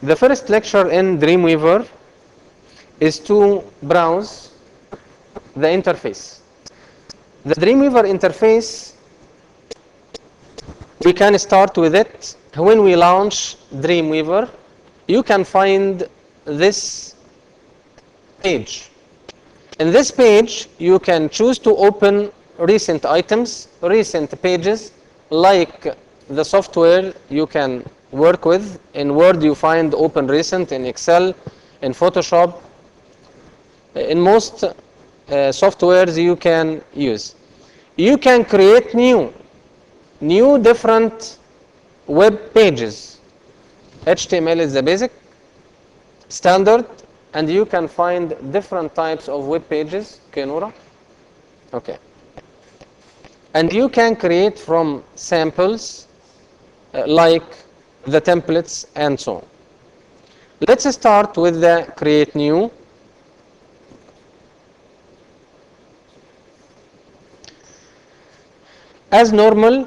The first lecture in Dreamweaver is to browse the interface. The Dreamweaver interface, we can start with it. When we launch Dreamweaver, you can find this page. In this page, you can choose to open recent items, recent pages, like the software you can work with. In Word, you find Open Recent, in Excel, in Photoshop. In most softwares you can use. You can create new different web pages. HTML is the basic, standard, and you can find different types of web pages. Okay, Nora? Okay. And you can create from samples like the templates and so on. Let's start with the create new. As normal,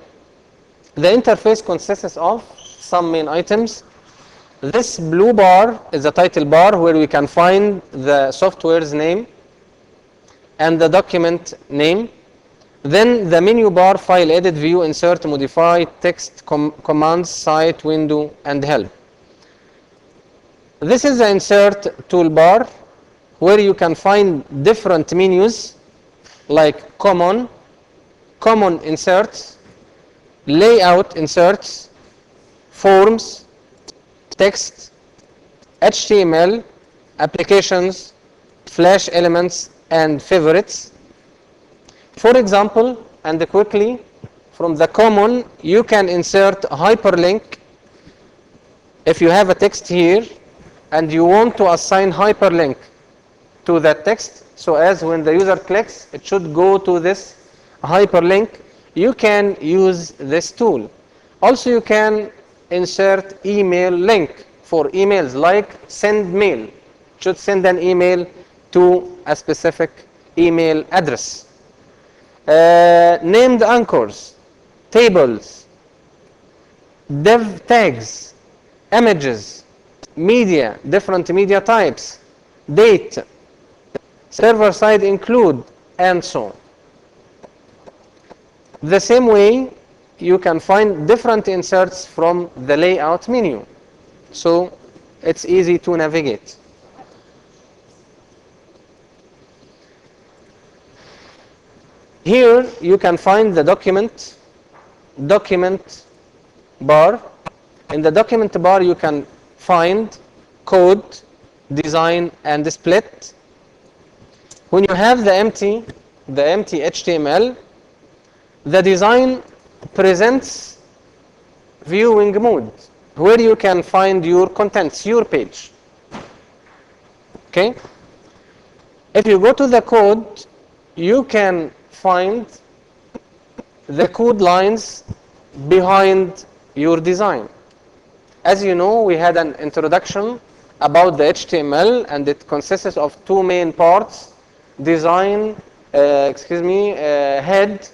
the interface consists of some main items. This blue bar is the title bar where we can find the software's name and the document name. Then the menu bar, file, edit, view, insert, modify, text, commands, site, window, and help. This is the insert toolbar where you can find different menus like common inserts, layout inserts, forms, text, HTML, applications, flash elements, and favorites. For example, and quickly, from the common, you can insert a hyperlink. If you have a text here and you want to assign hyperlink to that text, so as when the user clicks, it should go to this hyperlink, you can use this tool. Also, you can insert email link for emails, like send mail. It should send an email to a specific email address. Named anchors, tables, div tags, images, media, different media types, date, server-side include, and so on. The same way, you can find different inserts from the layout menu. So it's easy to navigate. Here you can find the document bar. In the document bar you can find code, design, and split. When you have the empty HTML, the design presents viewing mode, where you can find your contents, your page. Okay? If you go to the code, you can find the code lines behind your design. As you know, we had an introduction about the HTML, and it consists of two main parts: design, head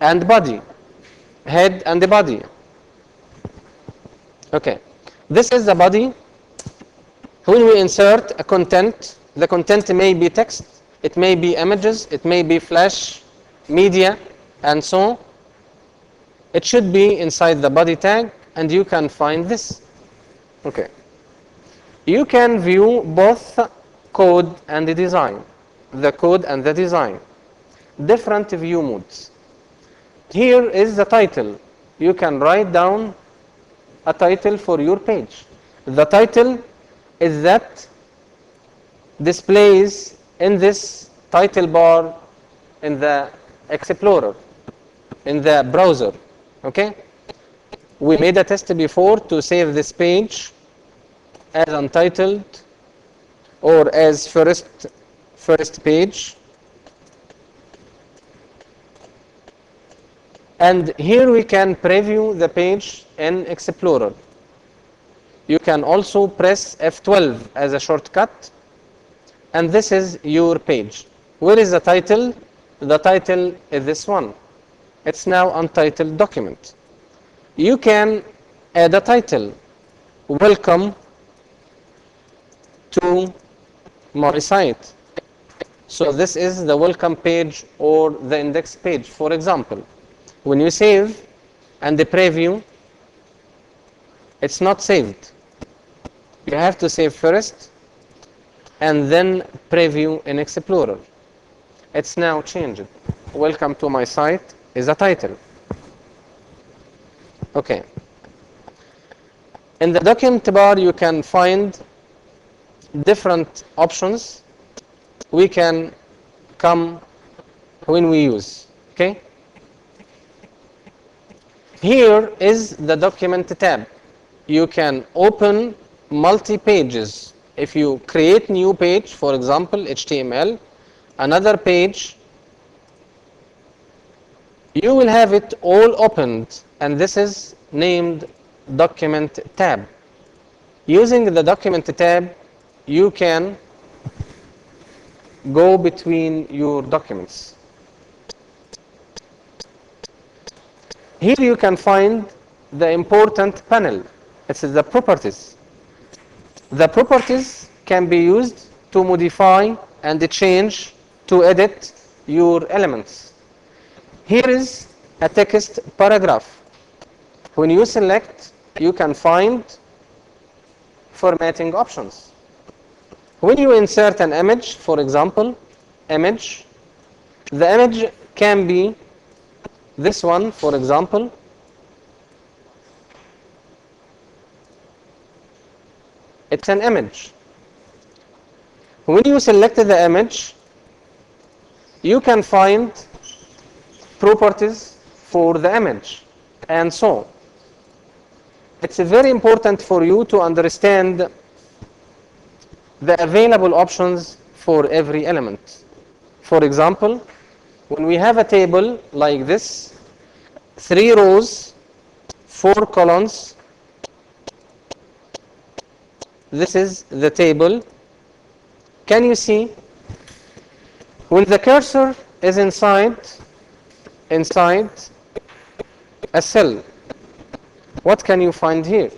and body. Head and the body. Okay, this is the body. When we insert a content, the content may be text, it may be images, it may be flash, media, and so on. It should be inside the body tag, and you can find this. Okay. You can view both code and the design. The code and the design. Different view modes. Here is the title. You can write down a title for your page. The title is that displays in this title bar in the Explorer, in the browser. Okay? We made a test before to save this page as untitled or as first page. And here we can preview the page in Explorer. You can also press F12 as a shortcut, and this is your page. Where is the title? The title is this one. It's now untitled document. You can add a title. Welcome to my site. So this is the welcome page or the index page. For example, when you save and the preview, it's not saved. You have to save first and then preview in Explorer. It's now changed. Welcome to my site is a title. Okay. In the document bar, you can find different options we can come when we use. Okay. Here is the document tab. You can open multi-pages. If you create new page, for example, HTML, another page, you will have it all opened, and this is named document tab. Using the document tab, you can go between your documents. Here you can find the important panel. It's the properties. The properties can be used to modify and change, to edit your elements. Here is a text paragraph. When you select, you can find formatting options. When you insert an image, for example, image, the image can be this one, for example. It's an image. When you select the image, you can find properties for the image and so on. It's very important for you to understand the available options for every element. For example, when we have a table like this, 3 rows, 4 columns, this is the table. Can you see? When the cursor is inside a cell, what can you find here?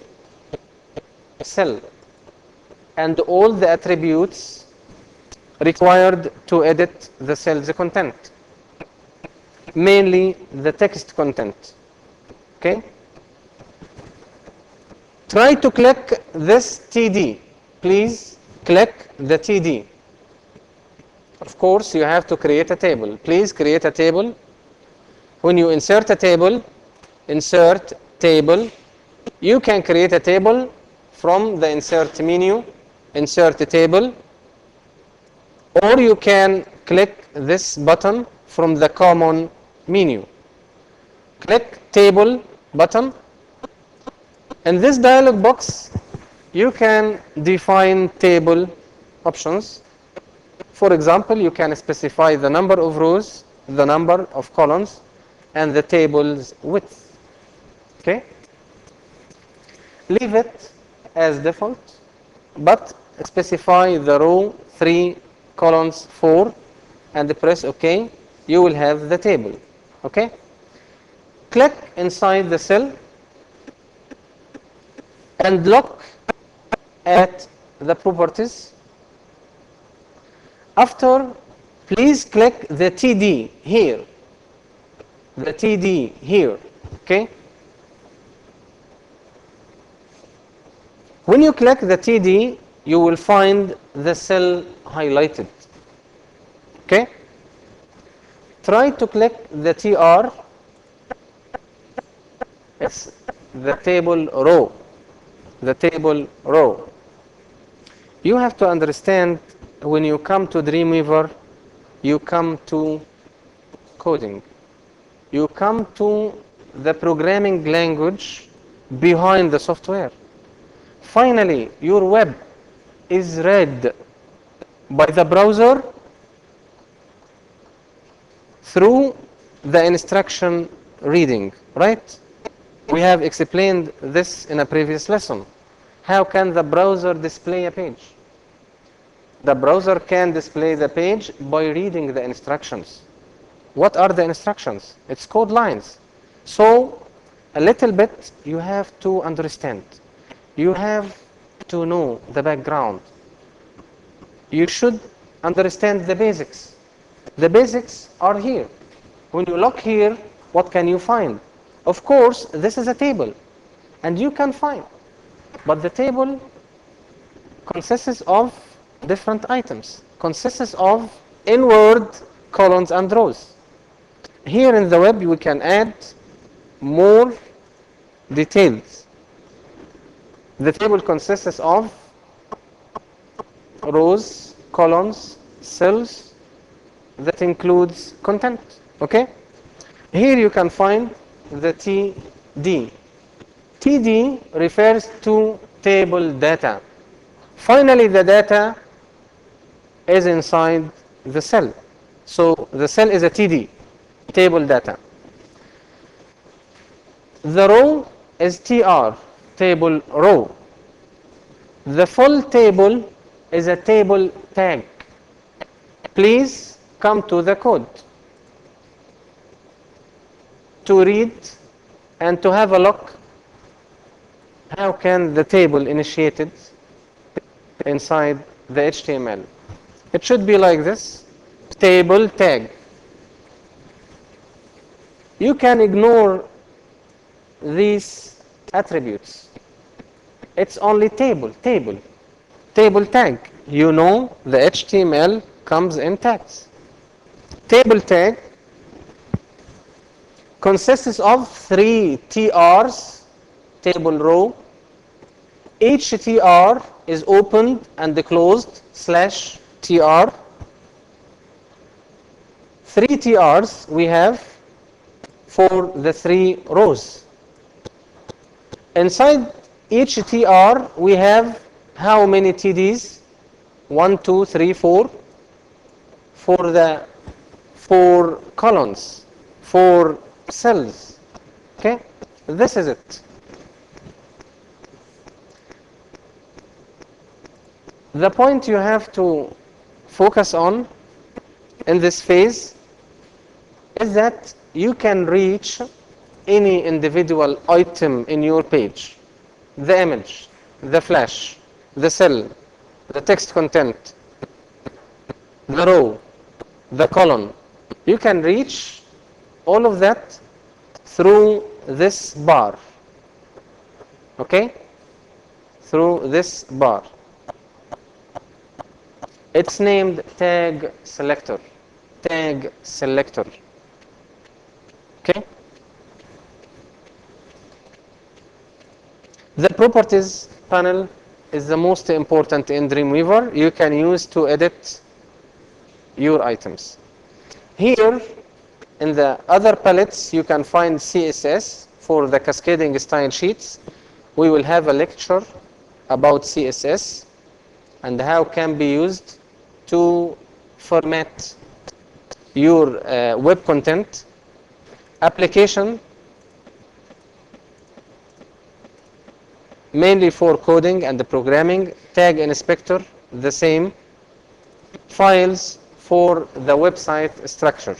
A cell. And all the attributes required to edit the cell's content. Mainly the text content. Okay? Try to click this TD. Please click the TD. Of course, you have to create a table. Please create a table. When you insert a table, insert table, you can create a table from the insert menu, insert a table, or you can click this button from the common menu. Click table button. In this dialog box, you can define table options. For example, you can specify the number of rows, the number of columns, and the table's width. Okay? Leave it as default, but specify the row 3, columns 4, and press OK. You will have the table. Okay? Click inside the cell and look at the properties. After, please click the TD here. The TD here. Okay? When you click the TD, you will find the cell highlighted. Okay? Try to click the TR. It's the table row. The table row. You have to understand, when you come to Dreamweaver, you come to coding. You come to the programming language behind the software. Finally, your web is read by the browser through the instruction reading, right? We have explained this in a previous lesson. How can the browser display a page? The browser can display the page by reading the instructions. What are the instructions? It's code lines. So, a little bit you have to understand. You have to know the background. you should understand the basics. The basics are here. When you look here, what can you find? Of course, this is a table, and you can find. But the table consists of different items, consists of inward columns and rows. Here in the web, we can add more details. The table consists of rows, columns, cells that includes content. Okay? Here you can find the TD. TD refers to table data. Finally, the data is inside the cell. So the cell is a TD, table data. The row is TR, table row. The full table is a table tag. Please come to the code to read and to have a look how can the table initiated inside the HTML. It should be like this, table tag. You can ignore these attributes. It's only table tag. You know the HTML comes in tags. Table tag consists of 3 TRs, table row. Each TR is opened and closed /TR. 3 TRs we have for the 3 rows. Inside each TR we have how many TDs? 1, 2, 3, 4 for the 4 columns, 4 cells. Okay, this is it. The point you have to focus on in this phase is that you can reach any individual item in your page, the image, the flash, the cell, the text content, the row, the column. You can reach all of that through this bar. Okay? Through this bar. It's named tag selector. Tag selector. Okay? The properties panel is the most important in Dreamweaver. You can use to edit your items. Here in the other palettes you can find CSS for the cascading style sheets. We will have a lecture about CSS and how it can be used to format your web content. Application mainly for coding and programming. Tag inspector the same. Files for the website structure.